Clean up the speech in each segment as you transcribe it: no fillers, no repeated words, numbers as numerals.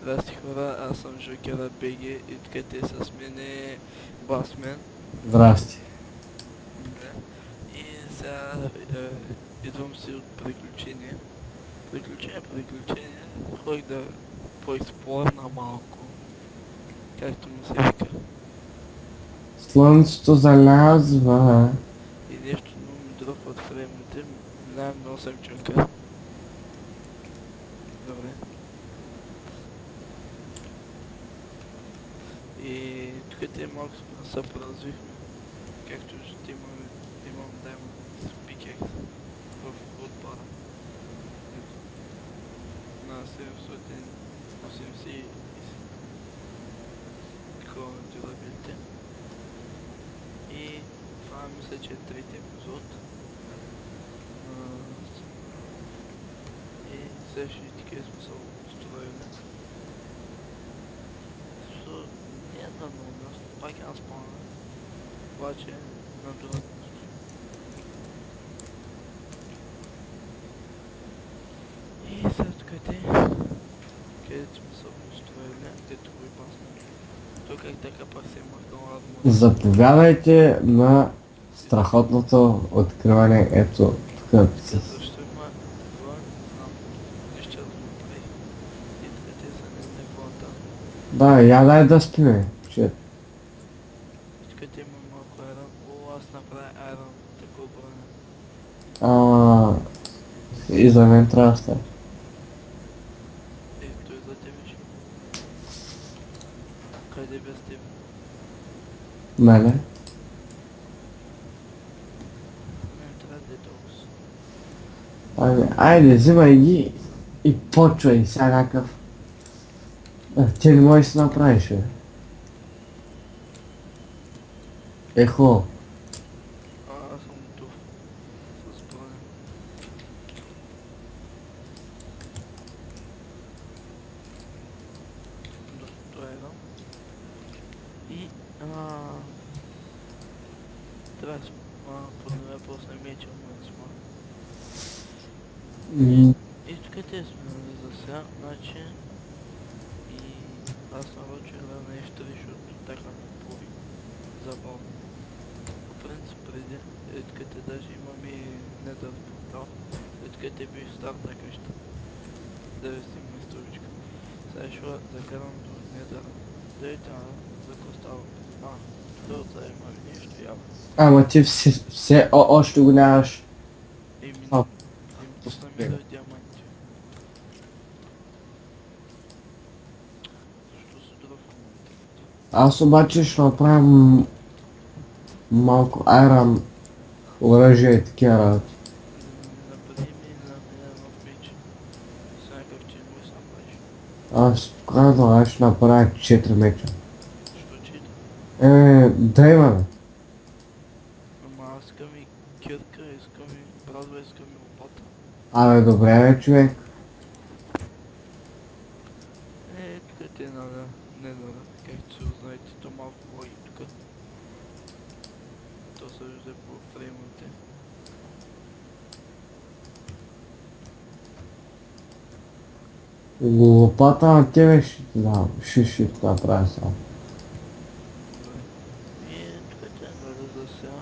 Здрасти хора, аз съм Жокера БГ и тук е с мене Басмен. Здрасти. Да. И сега идвам си от приключение. Приключение. Ходих да поексплорна малко, както му се вика. Слънцето залязва. И нещо много ми дропват фреймите. Минавам на 8 чунка. Добре. И тук те малко се поразвихме. Както виждате имам Diamond Pickaxe в отбора на 780 такова дюрабилите. И това мисля, че е трети епизод. И следващия такива сме се устроили. Защото не е на много място, пак е на спавна. Обаче на друго място. И след където сме се устроили, където го и пасна. Тук как така пак се махнал армор. Заповядайте на страхотното откриване. Ето, тук е Тук защо има това, не знам. Нищо да го прави. И тук те са не неглата. Да, я дай да спиме. Че... Тук те има малко айрон. О, аз направя айрон. Такова броня. И за мен трябва да стане. Ей, той за тебе ще. Къде без тебе? Мене? Не трябва да е толкова. Ами, айде, взимай ги и почвай сега някакъв. Ти не можеш да си направиш, бе. Ехо. Аз съм готов. С броня. Това е едно. И трябва да подновя после меча от сма. М, И тук те сме за сега, значи и аз нарочно да не F3, защото така ми плови забавно. По принцип преди, тук те даже имаме и недър портал, тук те беше старта къща, да ви стигне столичка. Сега ще закарам до недъра. Дайте, за какво става? Тук отзад има нещо явно. Ама ти все още го нямаш. Еми, А, пусна ми да диаманти. Защо се дръпвам? Аз обаче ще направим малко айрон, оръжие и такива работи. Напади ми на мен в меч. С някакъв ти му сам правиш. Аз спокойно аз ще направя 4 меча. Що чита? Да имаме. Ама аз искам и кирка, искам и брадва, искам и лопата. Абе, добре, бе, човек. Тук те надо, не надо, както се узнаете, то малко логи тук. То се вижда по фреймите. Лопата на тебе ще ти дам. Ще ти направя сега. Добре. И тук те надо за сега.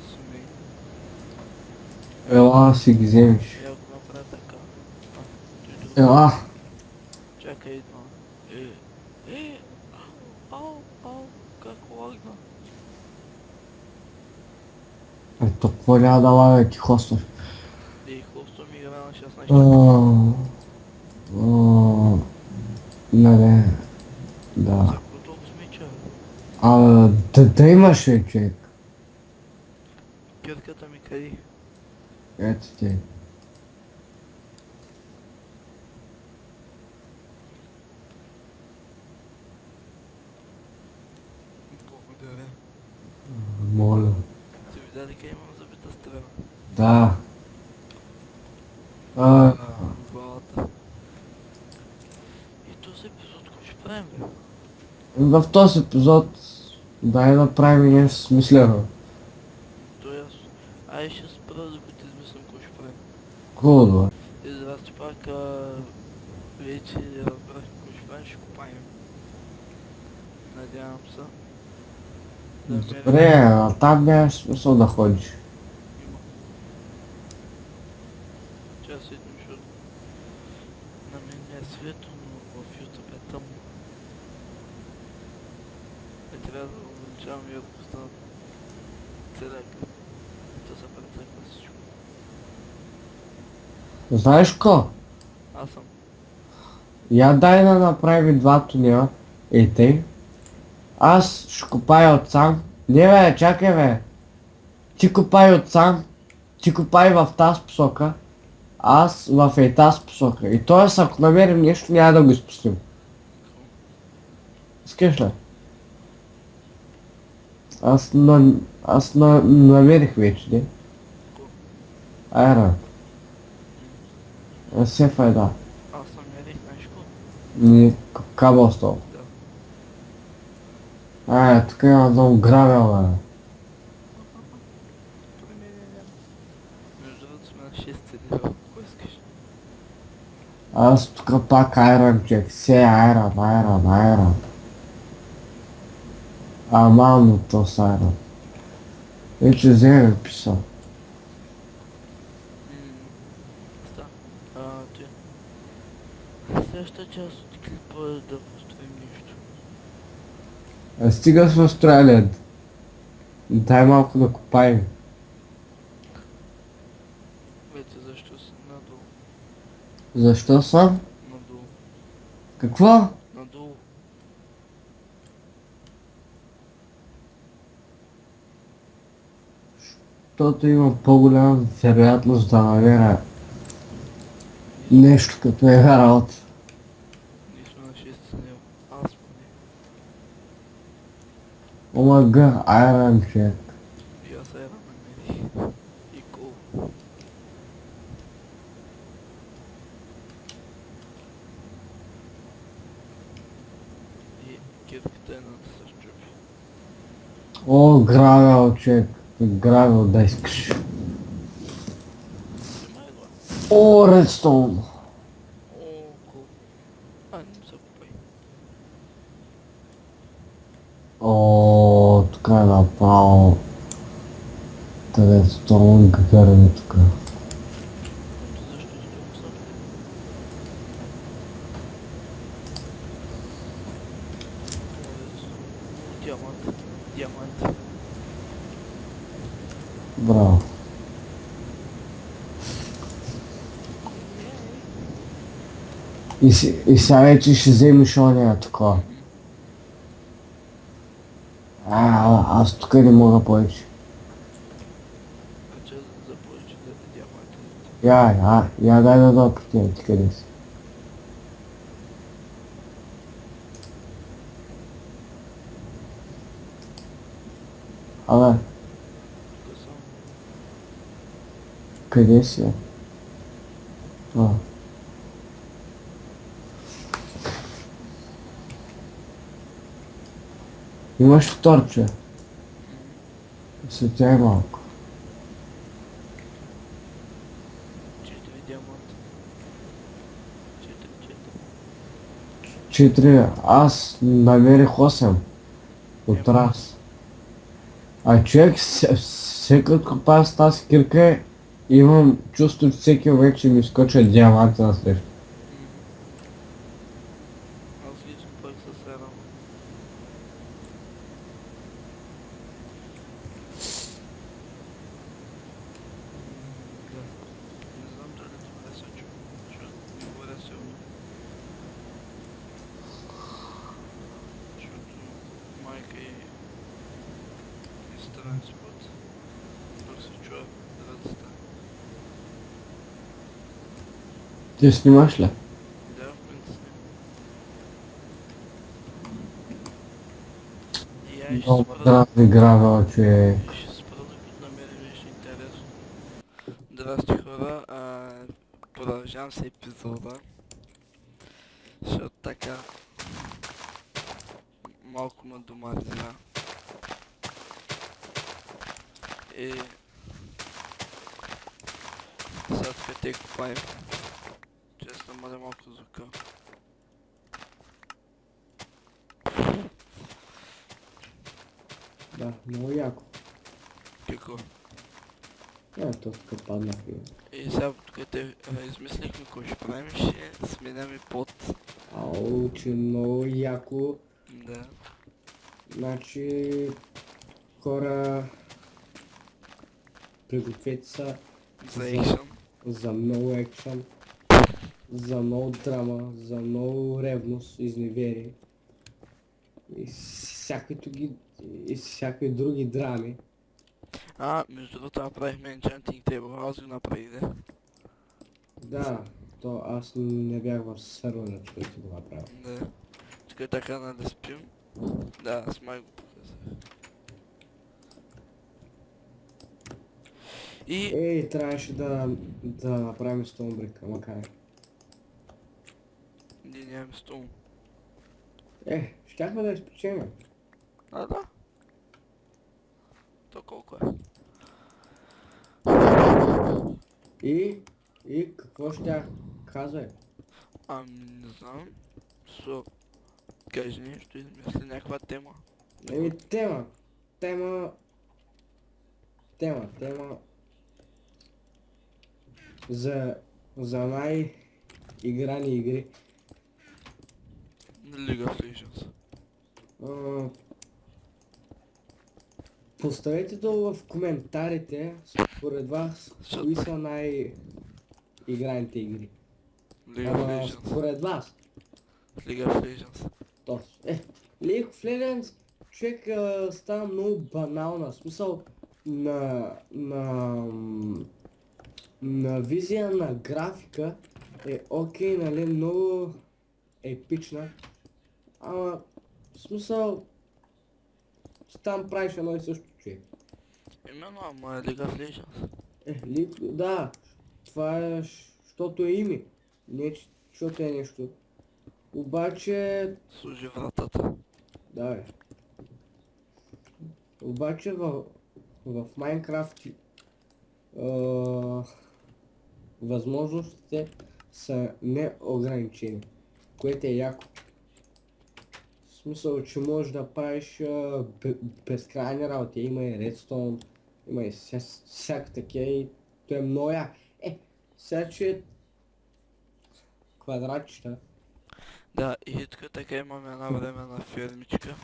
Смей. Ела си ги вземеш. И ако направя така. Той друг. Ела. Чакай, идва. Е, ау, как лагна? Ето, какво няма да лага ти хостваш? Хлопство ми игра на 16. Не, да. За какво толкова смича? Да имаш, бе, човек. Кирката ми къде? Ето ти. Благодаря. Моля. Ти видя ли къде имам забита стрела? Да. В главата. И този епизод какво ще правим, бе? В този епизод дай да правим нещо смислено. То е ясно. Ай, ще спра да го ти измислям какво ще правим. Хубаво. И здрасти пак, вече разбрах какво ще правим, ще копаем. Надявам се да намерим. Добре, а там нямаш смисъл да ходиш. Има. Час седим, защото на мен не е светло, но в YouTube е тъмно. Трябва да увеличавам яркостта на целия клип. Да се прецаква всичко. Знаеш ко? Аз съм. Я дай да направим два тунела. И тъй. Аз ще копая отсам. Не бе, чакай бе. Ти копай отсам. Ти копай в тази посока. Аз в тази посока. И т.е. ако намерим нещо, няма да го изпустим. Искаш ли? Намерих вече, не? Айра. Все файда. Аз намерих нещо. Ни кабелстол. Да. Тук има много гравел, бе. При мен няма. Между другото сме на 6 цели. Кой искаш? Аз тук пак айрон чек. Все айрон. Амално то с айрон. Вече вземе писал. Да. Ти. Следващата част от клипа е да построим нещо. Стига с Австралия. Дай малко да копаем. Вече защо си надолу? Защо съм? Надолу. Какво? Надолу. Защото има по-голяма вероятност да намеря нещо като е работа. Ние сме на 6 цели. Аз поне. Омага, айрон чек. И аз ера намерих. И кол. И кирката е на да се щупи. О, гравел чек. Гравел да искаш. Снимай го. О, редстоун. О, кол. Не се купай. О, тук е направо. Редстоун гърми тук. Защо си толкова слаб? Диамант. Диамант. Браво. И сега вече ще вземеш ония такова. Аз тук не мога повече. Значи за повече диаманти. Я дай да допитам ти къде си. Абе, Тук съм. къде си? А. Имаш вторче. Светяй малко. 4 диаманта. 4. 4. Аз намерих 8. От раз. А човек, всеки копая с тази кирка, имам чувство, че всеки вече ми скоча диаманта на среща. Аз лично пък с Ерама. Не знам дали добре се чува, защото не говоря силно. Защото майка и странен спът. Тук се чува ръцата. Ти снимаш ли? Да, в принцип снимам. И я ще Много спра. здрави гравел, човек. Ще спра докато намерим нещо интересно. Здрасти хора, продължавам се епизода. Защото така малко ме домазина. И сега така те копаем. Честно, мали малко звука. Да, много яко. Какво? То тук паднах и... И сега тук те измислихме какво ще правим, ще сменяме пот. Ау, че много яко. Да. Значи... Хора... Пригответе се За екшън. за много екшън, за много драма, за много ревност, изневерие и всякакви други драми. Между другото направихме Enchanting Table, аз го направих, да. Да, то аз не бях в сървъра, че си го направил. Да. Тук така да спим. Да, аз май го показах. И Ей, трябваше да направим стомбрика, макар. ние нямаме стол. Щяхме да изпечем. Да. То колко е? И какво ще казвай? Не знам. Кажи нещо, измисли някаква тема. Тема. За най-играни игри. League of Legends. Поставете долу в коментарите, според вас, кои са най-играните игри. League of Legends. Според вас. League of Legends. Точно. League of Legends, човек става много банална. В смисъл на визия, на графика е окей, нали, много епична. Ама, в смисъл, там правиш едно и също, човек. Именно, ама е League of Legends. Да, това е, защото е име, не защото е нещо. Обаче, Служи вратата. да бе. Обаче в Майнкрафт възможностите са неограничени, което е яко. В смисъл, че можеш да правиш безкрайни работи. Има и редстоун, има и всяка такива и то е много як. Сега че квадратчета, Да, и тук така имаме една временна фермичка.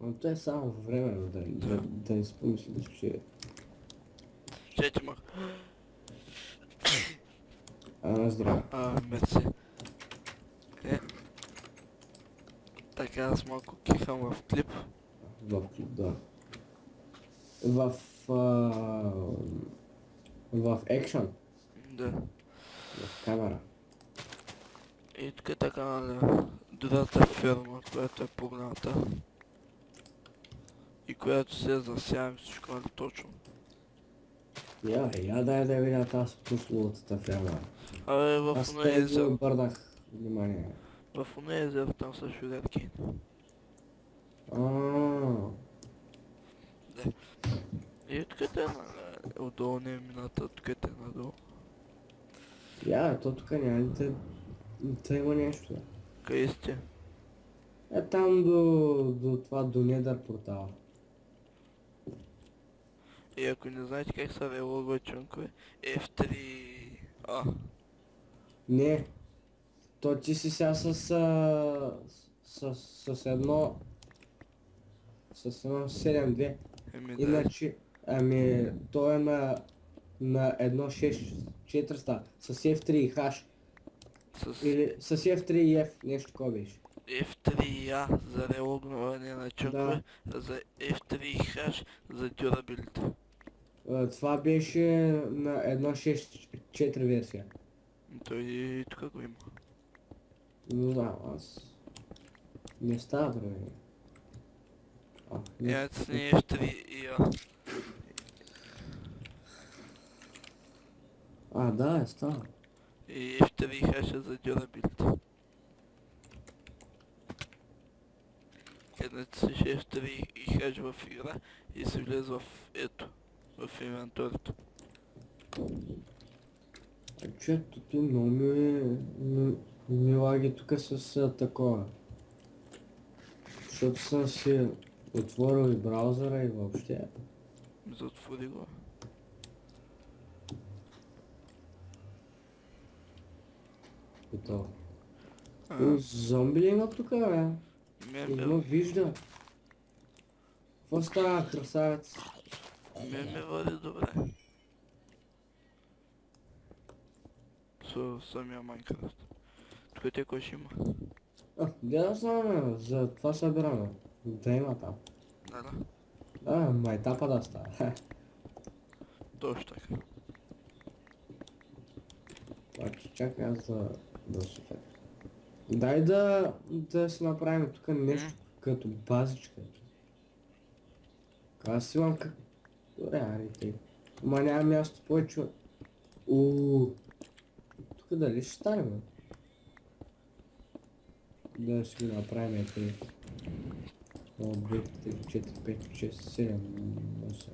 но то е само временно, да не си помислиш, че... Чети мах. Здраве. Мерси. Така аз малко кихам в клип. В клип, да. В екшън, Да. в камера. И тук така на другата ферма, която е погната. И която се засявам всичко, нали точно. Я дай да видя тази прословутата ферма. В Аз оно не езеро. обърнах внимание. В оно езеро там са шурятки. Да. И тук е отдолу не е мината, тук е надолу. То тук няма ли да има нещо. Къде сте? Там до Недър портала. И ако не знаете как са релогва чункове, F3... Не, то ти си сега с едно 7-2. Да. Иначе, то е на 1.6.400 с F3 и H. Или с F3 и F, нещо такова беше. F3A за релогване на чункове, за F3 и H за дюрабилите. Това беше на 1.6.4 версия. Той и тук го има. Не знам, аз... Не става време. Яйца не F3 и A. Да, става. И F3 и H за дюрабилите. Където си F3 и H в игра и се влезе в ето, в инвенторито. Чето ти много ми лаги тук с такова. Защото съм си Отворил и браузъра и въобще. Затвори го. Готово. А, Зомби ли има тук, бе? ме, Не ме вижда. Какво става, красавец? ме води добре. С самия Майнкрафт. Тук те кой ще има? Да знам, бе, за това събираме. Да има там. Да. Майтапа да става. Точно така. Обаче, чакай аз да се фетя. Дай да си направим тук нещо като базичка. Аз имам как... Добре, ари тъй. Ма няма място повече. Тук дали ще стане, бе? Да си го направим тъй. 2, 3, 4, 5, 6, 7, 8.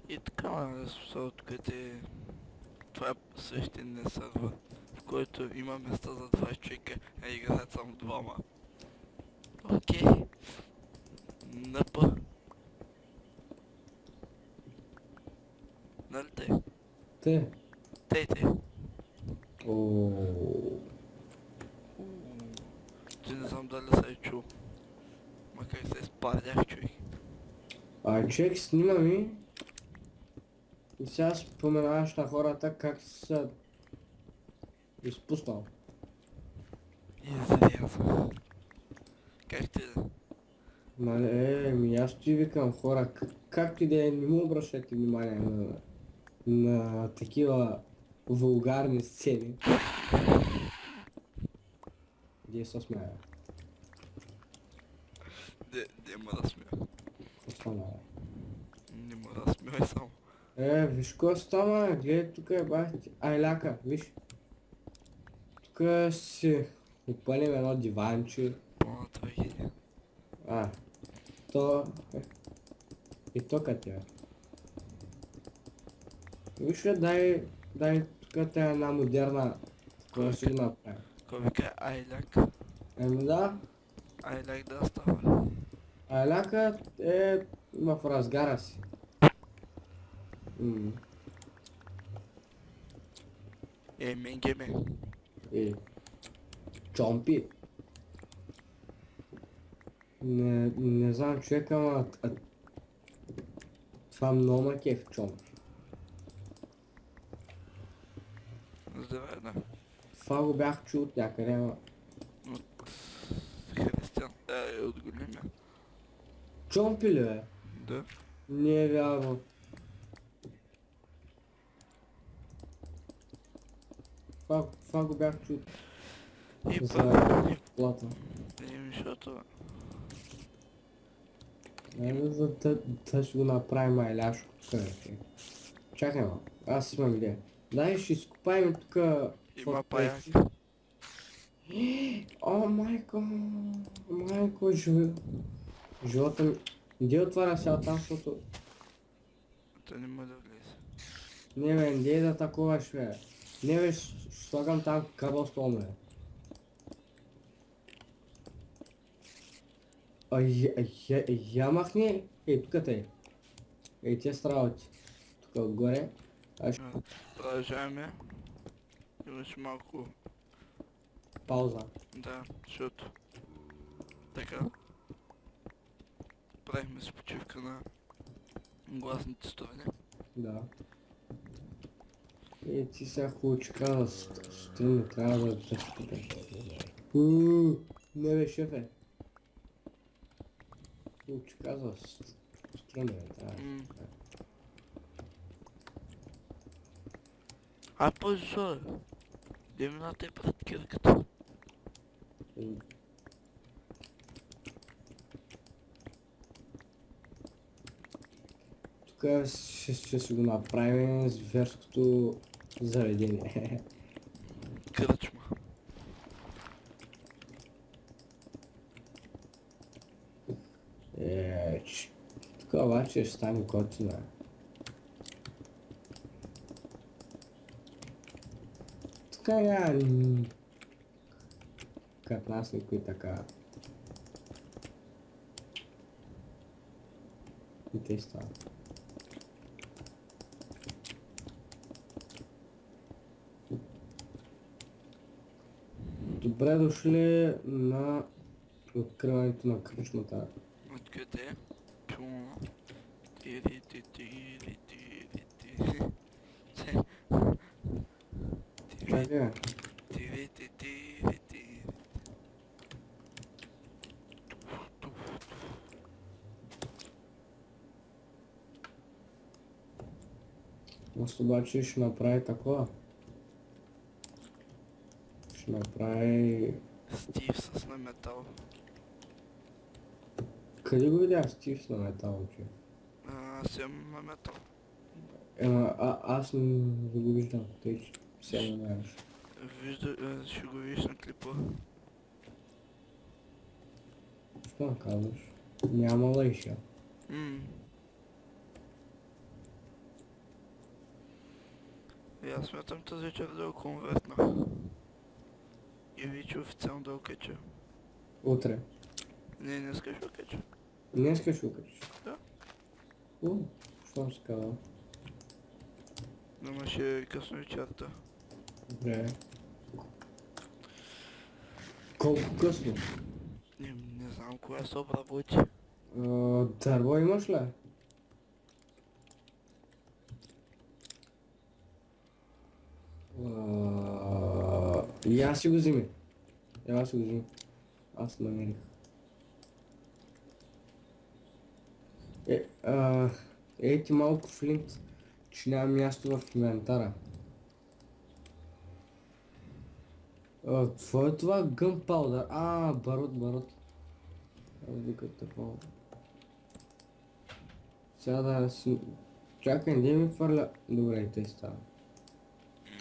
И така, смисъл, тук е... Това е същия сервер, в който има места за 20 човека, а играят само двама. Окей. Напа. Нали те? Те. Те. Ооо. Ти не знам дали се е чул. Макар се спадях, човек. Човек снима ми. И сега споменаваш на хората как са изпуснал. Изряза. Как ти да? Ми аз ти викам хора, как ти да не му обръщате внимание на такива вулгарни сцени. Где се смея? Де ма да смея. Какво стана? Не ма да смея само. Виж какво стана, гледай тук е бахти. Айляка, виж. Тук си опълним едно диванче. Пълна трагедия. То и то къде е. Виж ли, дай тук е една модерна, какво ще ги направим. Кой вика Айляк? Да, Айляк да става. Айляка е в разгара си. Менгеме. Чомпи. Не знам човека, ама това много ма кеф чомпи. Здравей, да. Това го бях чул от някъде, ама... От християн. От големия. Чомпи ли бе? Да. Не е вярно. Това го бях чул И за пак. плата. Защото... Да ще го направим айляшо. Чакай ма, аз имам идея. Дай ще изкопаем тук... Има паяк. О, майко, живота ми... Где отваря сега там, защото... Та не може да влезе. Не бе, не да таковаш бе. Не бе, ще слагам там кабелстон бе. Я махни. Тук те. Тия работи. Тук отгоре. Продължаваме. Имаш малко... Пауза. Да, защото... Така. Правихме си почивка на гласните сторони. Да. Ти сега хубаво, че каза стрим, трябва да тъчкате. Не бе, шефе. Хубаво, че каза стрим, трябва. Позор! Демината е пред кирката. Тук ще си го направим зверското заведение. Кръчма. Тук обаче ще стане готина. Тук Като нас никой така. И те става. Добре дошли на откриването на кръчмата. Откъде? Чума. Тири, ти, тири, тири, ти. Чакай, Тири, ти, тири, ти. аз обаче ще направи такова. Ще направи... Стив с на метал. Къде го видя Стив на метал, че? Аз имам на метал. Аз не го виждам, тъй че сега не знаеш. Ще го видиш на клипа. Що казваш? Няма лъйша. И аз смятам тази вечер да го конвертна. И вече официално да го кача. Утре. Не, днеска ще го кача. Днеска ще ukачиш. Да. Що си казал? Ама ще е късно вечерта. Добре. Колко късно? Не знам кога се обработи. Дърво имаш ли? И аз си го вземи. Аз си го вземи. Аз намерих. Ей ти малко флинт, че няма място в инвентара. Какво е това? Gunpowder? Барут. Викат такова. Сега да си... Чакай, не ми фърля... Добре, и те става.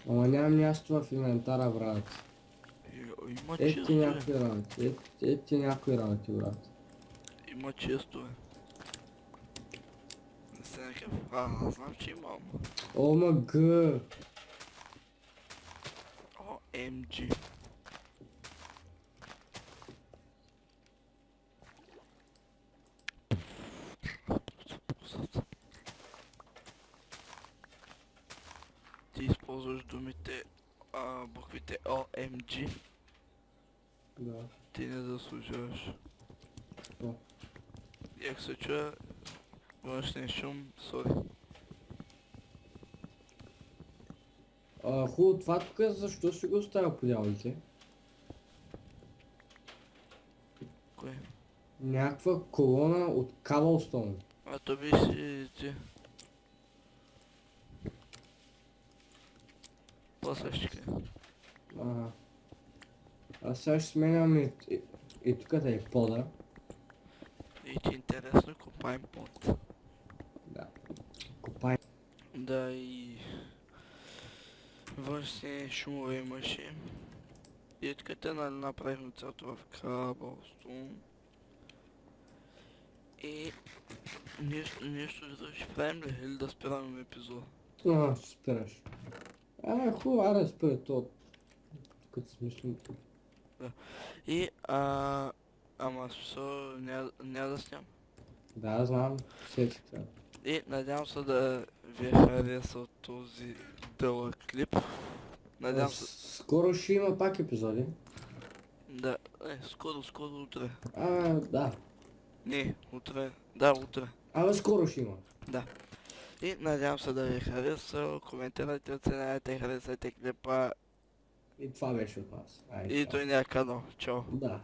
Ама няма място в инвентара, брат. Има Ето ти честове. някои работи. Ето ти някои работи, брат. Има честове. Не се някакъв... знам, че имам. ОМГ! OMG. Ти използваш думите, буквите OMG. Да. Ти не заслужаваш. Що? И ако се чуя външния шум, сори. Хубаво, това тук защо си го оставя по дяволите? Кое? Някаква колона от Cobblestone. То би си ти. После ще кажа. Ага. А сега ще сменям и тук да е пода. И ти интересно, копаем пот. Да. Копай. Да, и външни шумове имаше. И откъде направихме цялото в Cobblestone. И нещо да ще правим ли или да спираме епизода? Ще спираш. Хубаво, аре спира то. Като смислим тук. И ама смисъл няма да сням. Да, знам. Сетих това. И надявам се да ви е харесал този дълъг клип. Надявам се... Скоро ще има пак епизоди. Да, скоро утре. Да. Не, утре. Да, утре. Скоро ще има. Да. И надявам се да ви е харесал. Коментирайте, оценявайте, харесайте клипа. И това беше от нас. И той няма канал. Чао. Да.